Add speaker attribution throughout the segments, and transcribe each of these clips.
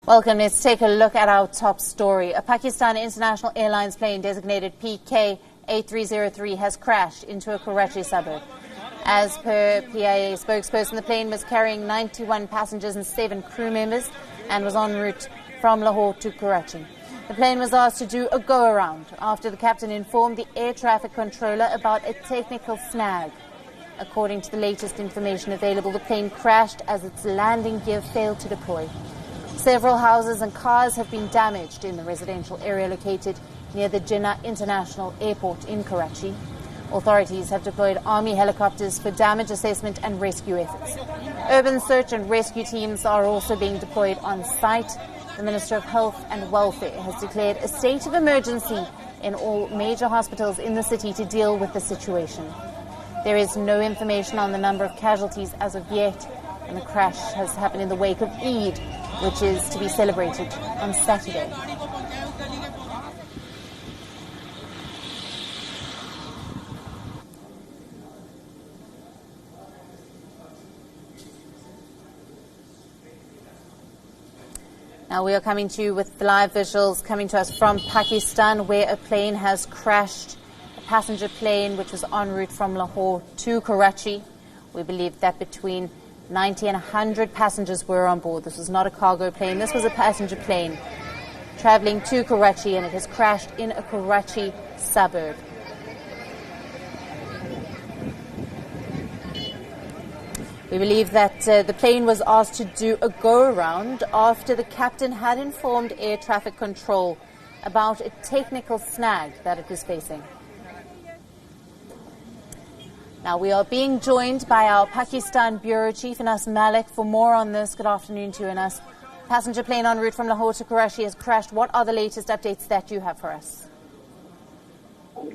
Speaker 1: Welcome. Let's take a look at our top story. A Pakistan International Airlines plane designated PK8303 has crashed into a Karachi suburb. As per PIA spokesperson, the plane was carrying 91 passengers and 7 crew members and was en route from Lahore to Karachi. The plane was asked to do a go-around after the captain informed the air traffic controller about a technical snag. According to the latest information available, the plane crashed as its landing gear failed to deploy. Several houses and cars have been damaged in the residential area located near the Pakistan International Airport in Karachi. Authorities have deployed army helicopters for damage assessment and rescue efforts. Urban search and rescue teams are also being deployed on site. The Minister of Health and Welfare has declared a state of emergency in all major hospitals in the city to deal with the situation. There is no information on the number of casualties as of yet, and the crash has happened in the wake of Eid, which is to be celebrated on Saturday. Now we are coming to you with live visuals coming to us from Pakistan, where a plane has crashed, a passenger plane which was en route from Lahore to Karachi. We believe that between 90 and 100 passengers were on board. This was not a cargo plane. This was a passenger plane traveling to Karachi, and it has crashed in a Karachi suburb. We believe that the plane was asked to do a go-around after the captain had informed air traffic control about a technical snag that it was facing. Now, we are being joined by our Pakistan Bureau Chief, Anas Malik, for more on this. Good afternoon to you, Anas. Passenger plane en route from Lahore to Karachi has crashed. What are the latest updates that you have for us?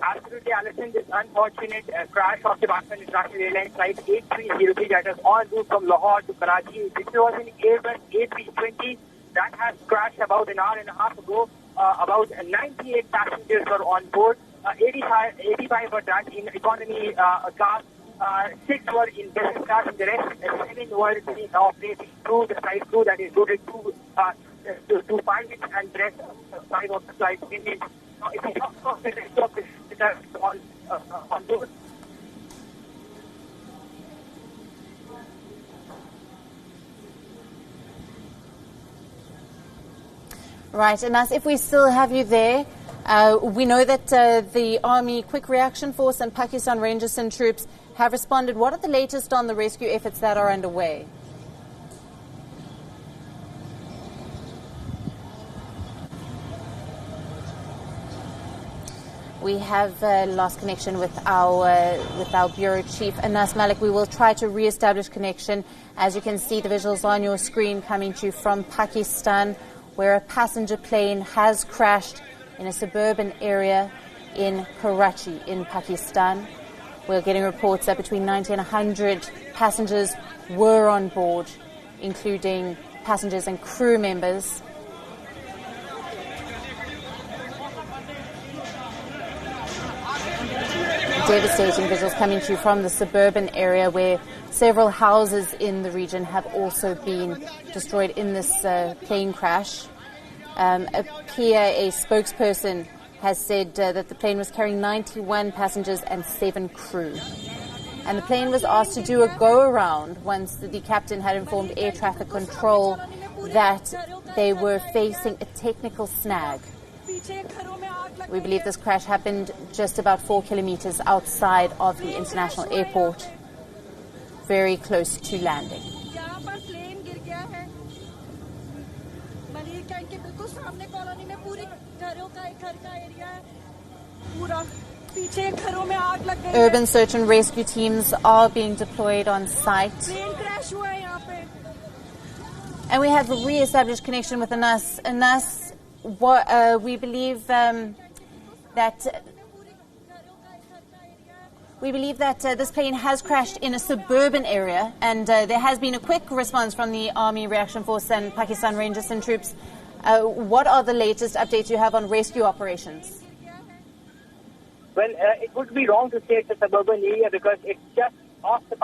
Speaker 2: Absolutely, Alison. This unfortunate crash of the Pakistan International Airlines flight 8303 that was en route from Lahore to Karachi. This was an Airbus A320 that has crashed about an hour and a half ago. About 98 passengers were on board. 85 were that in economy class. 6 were in business class, and the rest 7 were being operating through the flight crew that is loaded to pilots, and the rest 5 of the flight engines. Now, if we talk about the rest of the on board.
Speaker 1: Right, and as if we still have you there, we know that the Army Quick Reaction Force and Pakistan Rangers and troops have responded. What are the latest on the rescue efforts that are underway? We have lost connection with our bureau chief, Anas Malik. We will try to re-establish connection. As you can see, the visuals on your screen coming to you from Pakistan, where a passenger plane has crashed in a suburban area in Karachi in Pakistan. We're getting reports that between 90 and 100 passengers were on board, including passengers and crew members. Devastating visuals coming to you from the suburban area, where several houses in the region have also been destroyed in this plane crash. A PIA spokesperson has said that the plane was carrying 91 passengers and 7 crew. And the plane was asked to do a go-around once the captain had informed air traffic control that they were facing a technical snag. We believe this crash happened just about 4 kilometers outside of the international airport, very close to landing. Urban search and rescue teams are being deployed on site. And we have a re-established connection with Anas. Anas, we believe that this plane has crashed in a suburban area, and there has been a quick response from the Army Reaction Force and Pakistan Rangers and troops. What are the latest updates you have on rescue operations?
Speaker 2: Well, it would be wrong to say it's a suburban area because it's just off the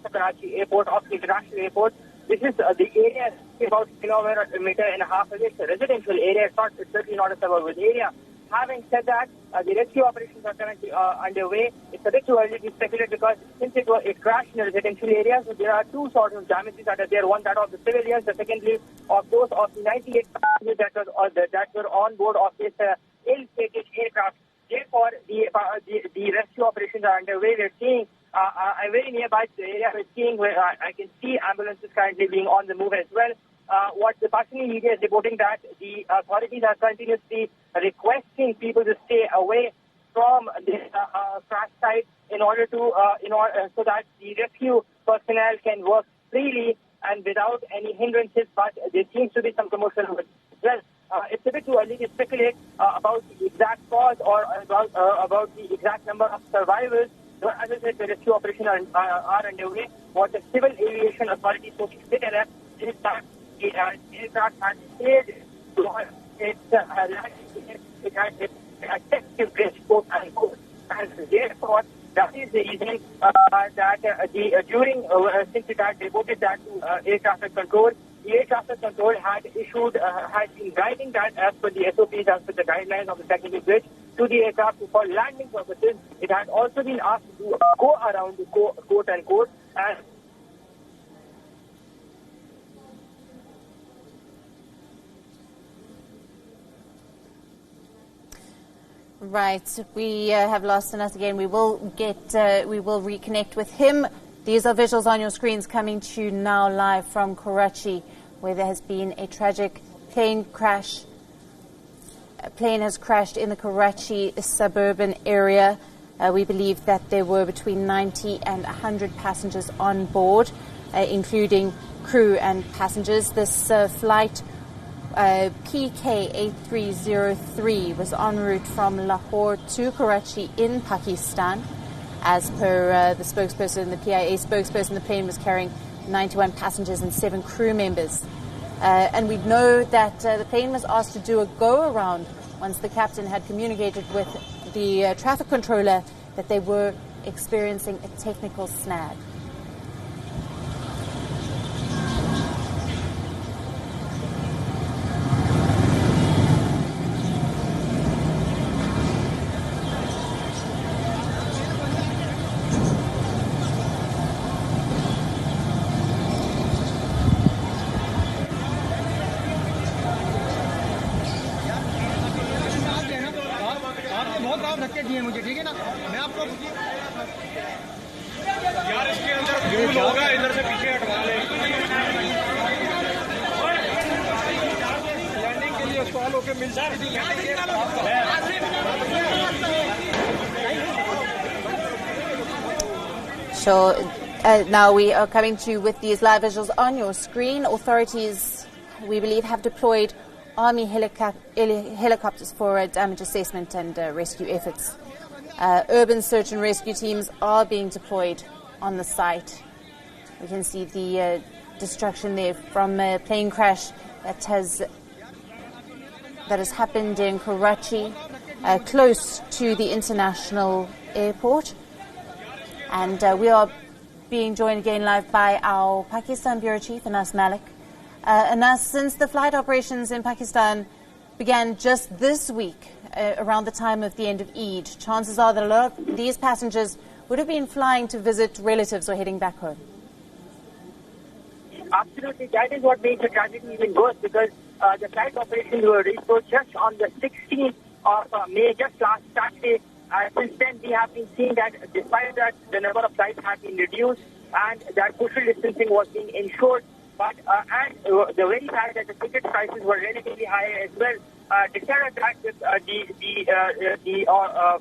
Speaker 2: Karachi airport, off the international airport. This is the area talking about kilometer and a half away. It's a residential area. It's certainly not a suburban area. Having said that, the rescue operations are currently underway. It's a bit too early to speculate because since it crashed in a residential area, so there are two sorts of damages that are there. One, that of the civilians, the secondly, of those of the 98 passengers that were on board of this ill-fated aircraft. Therefore, the rescue operations are underway. We're seeing, I'm very nearby to the area. We're seeing where I can see ambulances currently being on the move as well. What the Pakistani media is reporting that the authorities are continuously requesting people to stay away from this crash site in order to so that the rescue personnel can work freely and without any hindrances. But there seems to be some commotion as well. It's a bit too early to speculate about the exact cause or about the exact number of survivors. As I said, the rescue operations are underway. What the civil aviation authorities did is that the aircraft had stayed it had a effective bridge, quote unquote, and therefore that is the reason that since it had reported that to air traffic control, the air traffic control had been guiding that as per the SOPs, as per the guidelines of the technical bridge to the aircraft for landing purposes. It had also been asked to go around the quote unquote and
Speaker 1: Right, we have lost Anas again. We will reconnect with him. These are visuals on your screens coming to you now live from Karachi, where there has been a tragic plane crash. A plane has crashed in the Karachi suburban area. We believe that there were between 90 and 100 passengers on board, including crew and passengers. This flight PK 8303 was en route from Lahore to Karachi in Pakistan. As per the spokesperson, the PIA spokesperson, the plane was carrying 91 passengers and 7 crew members. And we know that the plane was asked to do a go-around once the captain had communicated with the traffic controller that they were experiencing a technical snag. So now we are coming to you with these live visuals on your screen. Authorities, we believe, have deployed Army helicopters for damage assessment and rescue efforts. Urban search and rescue teams are being deployed on the site. We can see the destruction there from a plane crash that has happened in Karachi, close to the international airport. And we are being joined again live by our Pakistan Bureau Chief, Anas Malik. Anas, since the flight operations in Pakistan began just this week, around the time of the end of Eid, chances are that a lot of these passengers would have been flying to visit relatives or heading back home.
Speaker 2: Absolutely. That is what makes the tragedy even worse, because the flight operations were restored just on the 16th of May, just last Saturday. Since then, we have been seeing that despite that, the number of flights have been reduced and that social distancing was being ensured. But and the very fact that the ticket prices were relatively higher as well, despite that, the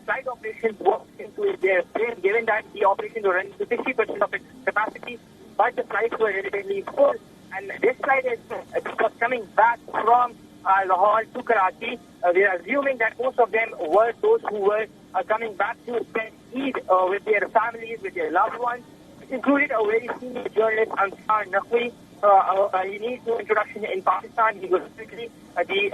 Speaker 2: flight operations worked into their place, given that the operations were running to 60% of its capacity, but the flights were relatively full. And this flight was coming back from Lahore to Karachi. We are assuming that most of them were those who were coming back to spend Eid with their families, with their loved ones. It included a very senior journalist, Ansar Naqvi. He needs no introduction in Pakistan. He was quickly the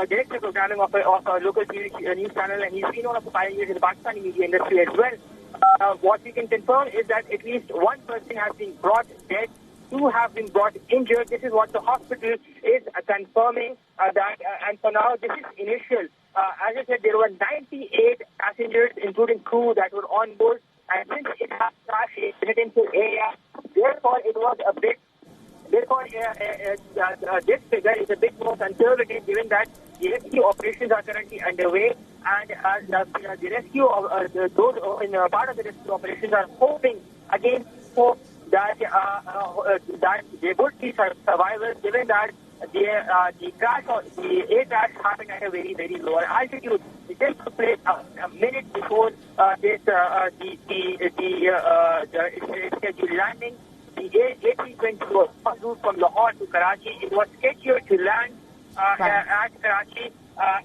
Speaker 2: director of programming of a local TV news channel, and he's been one of the pioneers in the Pakistani media industry as well. What we can confirm is that at least one person has been brought dead 2 have been brought injured. This is what the hospital is confirming that. And for now, this is initial. As I said, there were 98 passengers, including crew, that were on board. And since it has crashed in a residential area, therefore it was a bit. Therefore, this figure is a bit more conservative, given that the rescue operations are currently underway, and the rescue of those in part of the rescue operations are hoping against hope that that there would be survivors, given that the crash or the air crash happened at a very, very lower altitude. It just took place a minute before the scheduled landing. The A320 was en route from Lahore to Karachi. It was scheduled to land at Karachi.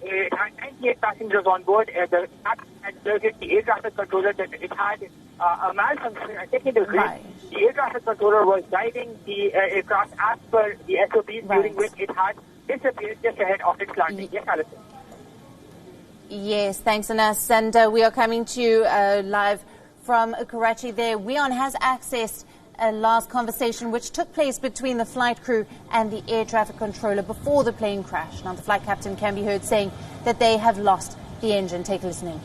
Speaker 2: It had 98 passengers on board. The captain had alerted the air traffic controller that it had a malfunction, a technical glitch. The air traffic controller was guiding the aircraft as per the SOPs, during which it had disappeared just ahead of its landing. Yes, Alison.
Speaker 1: Yes, thanks, Anas. And we are coming to you live from Karachi there. WION has accessed a last conversation which took place between the flight crew and the air traffic controller before the plane crashed. Now, the flight captain can be heard saying that they have lost the engine. Take a listen in.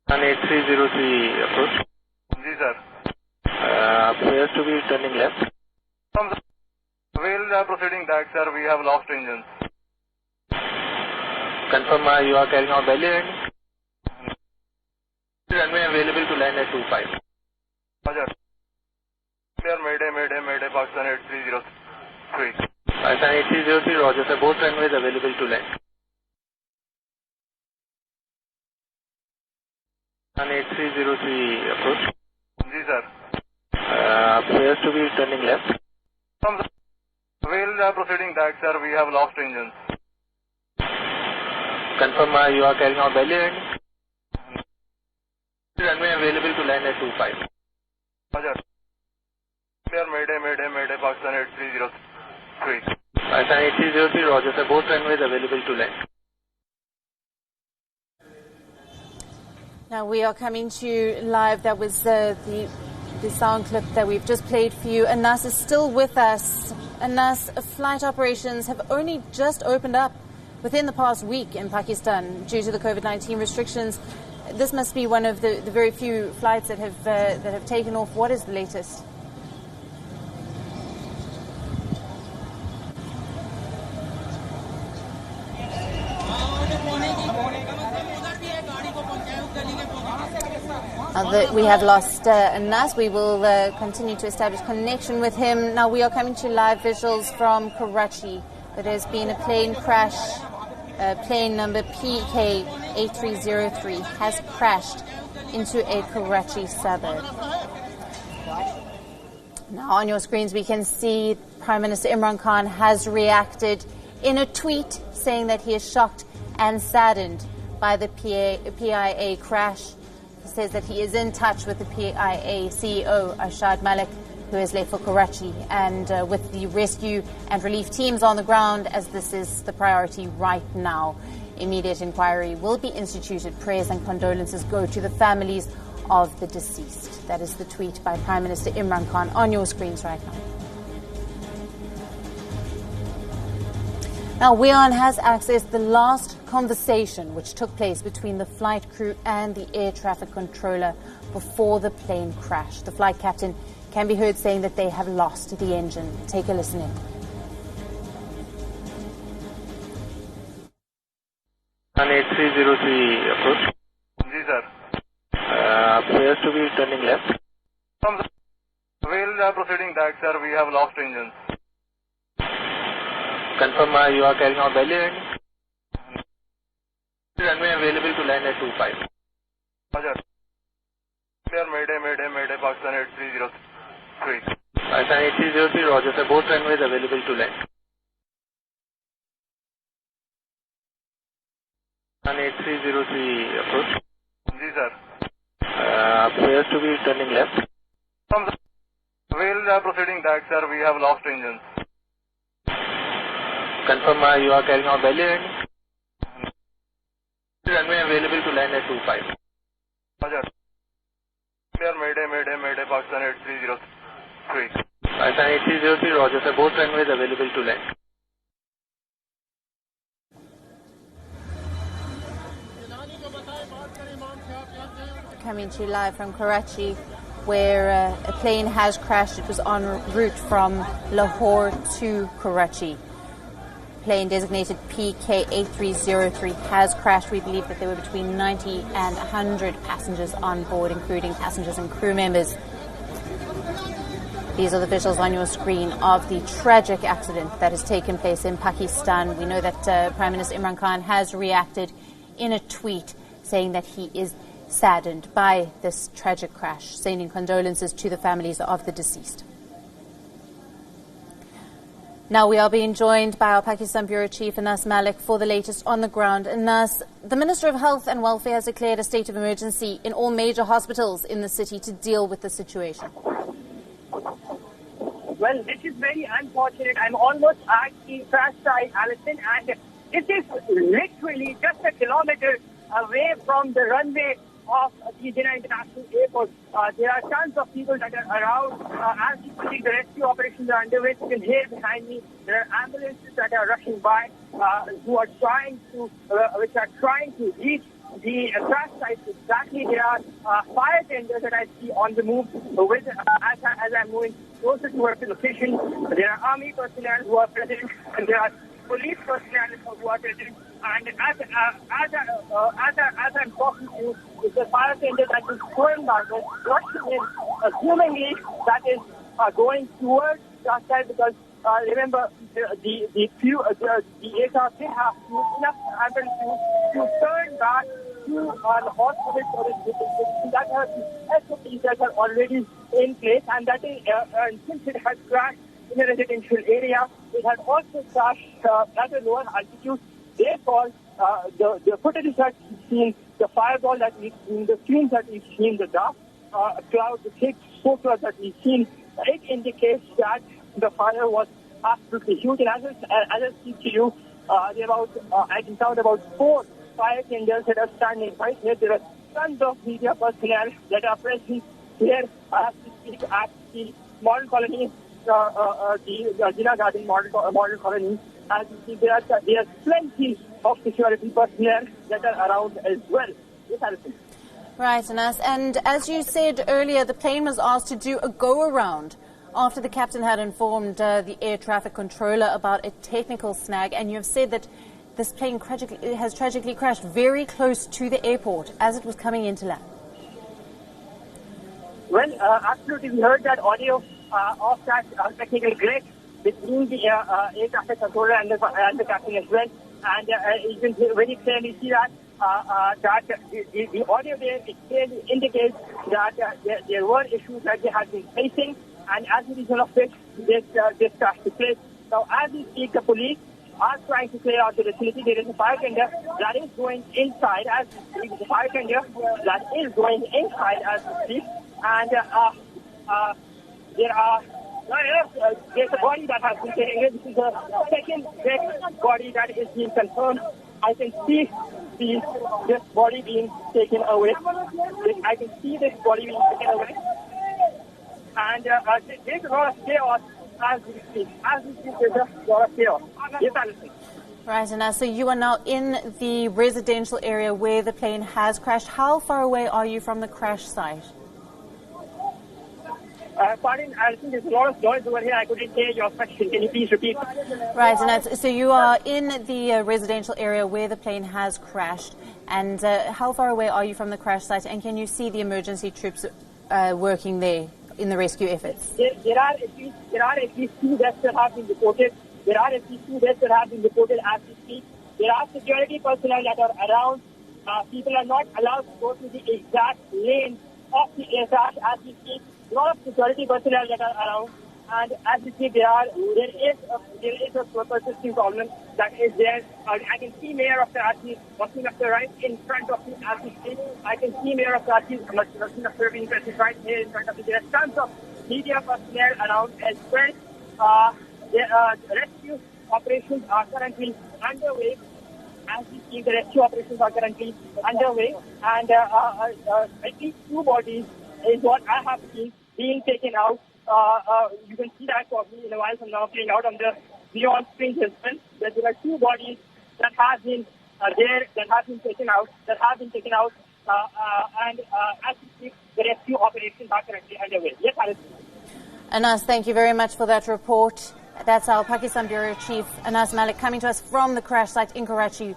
Speaker 3: 8303 approach. Yes, sir. Appears to be turning left. From the while proceeding that, sir, we have lost engines. Confirm you are carrying out belly landing. Runway available to land at 25. Roger. Clear, Mayday, Pakistan 8303. Pakistan 8303, Roger, sir. Both runways available to land. 8303 approach. Yes, sir. Appears to be turning left. From the while proceeding that, sir, we have lost engines. Confirm you are carrying out belly landing. Runway available to land at 25. Roger. Clear, Mayday, Pakistan 8303. Pakistan 8303, Roger, sir. Both runways available to land.
Speaker 1: Now we are coming to you live. That was the sound clip that we've just played for you. Anas is still with us. Anas, flight operations have only just opened up within the past week in Pakistan due to the COVID-19 restrictions. This must be one of the very few flights that have taken off. What is the latest? We have lost Anas. We will continue to establish connection with him. Now we are coming to live visuals from Karachi. There has been a plane crash. Plane number PK8303 has crashed into a Karachi suburb. Now on your screens we can see Prime Minister Imran Khan has reacted in a tweet saying that he is shocked and saddened by the PIA crash. He says that he is in touch with the PIA CEO, Arshad Malik, who has left for Karachi, and with the rescue and relief teams on the ground, as this is the priority right now. Immediate inquiry will be instituted. Prayers and condolences go to the families of the deceased. That is the tweet by Prime Minister Imran Khan on your screens right now. Now, WION has accessed the last conversation which took place between the flight crew and the air traffic controller before the plane crashed. The flight captain can be heard saying that they have lost the engine. Take a listen in.
Speaker 3: 8303 approach. Yes, sir. Appears to be turning left. From the while proceeding that, sir, we have lost engines. Confirm you are carrying out belly landing. Runway available to land at 25. Roger. Clear, Mayday, Pakistan 8303. Pakistan 8303, Roger, sir. Both runways available to land. 8303 approach. Yes, sir. Appears to be turning left. From the while proceeding that, sir, we have lost engines. Confirm you are carrying out belly landing. Runway available to land at 25. Roger. Mayday, Pakistan 8303. Pakistan 8303, roger, sir. Both runways available to land.
Speaker 1: Coming to you live from Karachi, where a plane has crashed. It was en route from Lahore to Karachi. Plane designated PK8303 has crashed. We believe that there were between 90 and 100 passengers on board, including passengers and crew members. These are the visuals on your screen of the tragic accident that has taken place in Pakistan. We know that Prime Minister Imran Khan has reacted in a tweet saying that he is saddened by this tragic crash, sending condolences to the families of the deceased. Now we are being joined by our Pakistan Bureau Chief, Anas Malik, for the latest on the ground. Anas, the Minister of Health and Welfare has declared a state of emergency in all major hospitals in the city to deal with the situation.
Speaker 2: Well, this is very unfortunate. I'm almost at the crash site, Alison, and this is literally just a kilometer away from the runway of the International Airport. There are tons of people that are around. As you see, the rescue operations are underway. You can hear behind me. There are ambulances that are rushing by, which are trying to reach the crash site. Exactly, there are fire tenders that I see on the move. As I'm moving closer towards the location, there are army personnel who are present, and there are police personnel who are present. And as I'm talking to you, the fire tender that is going by, rushing in, assumingly that is going towards the side, because remember the aircraft, they have enough ambulance to turn back to the hospital for this. That has SOPs that are already in place, and that is since it has crashed in a residential area, it has also crashed at a lower altitude. Therefore, the footage that we've seen, the fireball that we've seen, the fumes that we've seen, the dark cloud, the thick smoke cloud that we've seen, it indicates that the fire was absolutely huge. And as I speak to you, I can count about 4 fire tenders that are standing right here. There are tons of media personnel that are present here as we speak at the model colony, the Jinnah Garden model colony. As you see, there are plenty of security personnel that are around as well. Yes, Alison.
Speaker 1: Right, Anas. And as you said earlier, the plane was asked to do a go-around after the captain had informed the air traffic controller about a technical snag. And you have said that this plane has tragically crashed very close to the airport as it was coming into land.
Speaker 2: Well, absolutely. We heard that audio of that technical glitch between the air traffic controller and the captain as well. And you can very clearly see that the audio there, it clearly indicates that there were issues that they had been facing, and as a result of which this crash took place. Now, as we speak, the police are trying to clear out the vicinity. There is a fire tender that is going inside as we speak. The fire tender that is going inside as we speak. And there's a body that has been taken away. This is the second dead body that is being confirmed. I can see this body being taken away. I can see this body being taken away. And there's a lot of chaos as we speak. As we speak, there's a lot of chaos. Yes, Alison.
Speaker 1: Right, and so you are now in the residential area where the plane has crashed. How far away are you from the crash site?
Speaker 2: Pardon, Alison, there's a lot of noise over here. I couldn't hear your question. Can you please repeat?
Speaker 1: Right, and so you are in the residential area where the plane has crashed. And how far away are you from the crash site? And can you see the emergency troops working there in the rescue efforts?
Speaker 2: There are at least 2 deaths that have been reported. There are at least 2 deaths that have been reported as we speak. There are security personnel that are around. People are not allowed to go to the exact lane of the aircraft as we speak. A lot of security personnel that are around, and as you see, there is a persisting problem that is there. I can see Mayor of Karachi walking up the right in front of me as we speak. I can see Mayor of Karachi walking up the being present right here in front of me. There are tons of media personnel around as well. Rescue operations are currently underway. As we see, the rescue operations are currently underway, and at least 2 bodies is what I have seen being taken out. You can see that probably in a while from now playing out on the WION Springs instance. There are 2 bodies that have been that have been taken out, and as we speak, the rescue operations are currently underway. Yes, Alice.
Speaker 1: Anas, thank you very much for that report. That's our Pakistan Bureau Chief, Anas Malik, coming to us from the crash site in Karachi,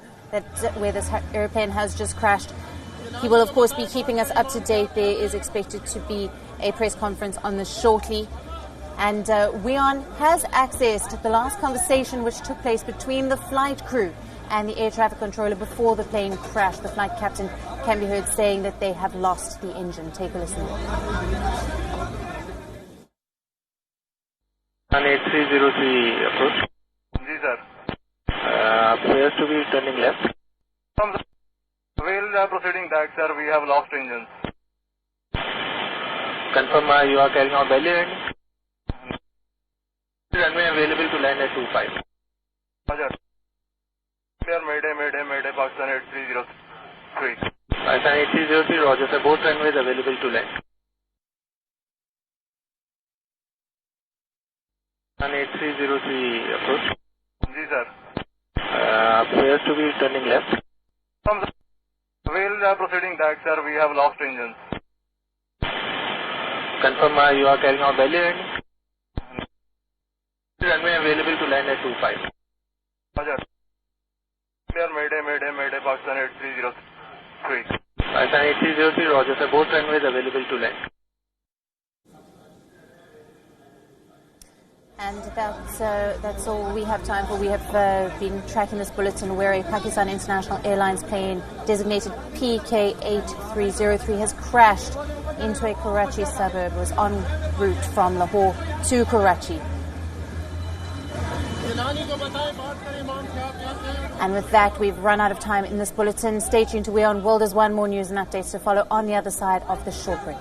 Speaker 1: where this airplane has just crashed. He will, of course, be keeping us up to date. There is expected to be a press conference on this shortly. And WION has accessed the last conversation which took place between the flight crew and the air traffic controller before the plane crashed. The flight captain can be heard saying that they have lost the engine. Take a listen.
Speaker 3: 8303 approach. Ji sir. Appears to be turning left. From the while proceeding back, sir, we have lost engines. Confirm you are carrying out belly landing. Runway available to land at 25. Roger. Mayday, Pakistan 8303. Pakistan 8303, Roger, sir. Both runways available to land. 8303 approach. Ji sir. Appears to be turning left. From the while proceeding back, sir, we have lost engines. Confirm you are carrying out belly landing. Runway available to land at 25. Roger. Mayday, Pakistan 8303. Pakistan 8303, Roger, sir. Both runways available to land.
Speaker 1: And that's all we have time for. We have been tracking this bulletin where a Pakistan International Airlines plane designated PK8303 has crashed into a Karachi suburb. It was en route from Lahore to Karachi. And with that, we've run out of time in this bulletin. Stay tuned to WION World. There's one more news and updates to follow on the other side of the short break.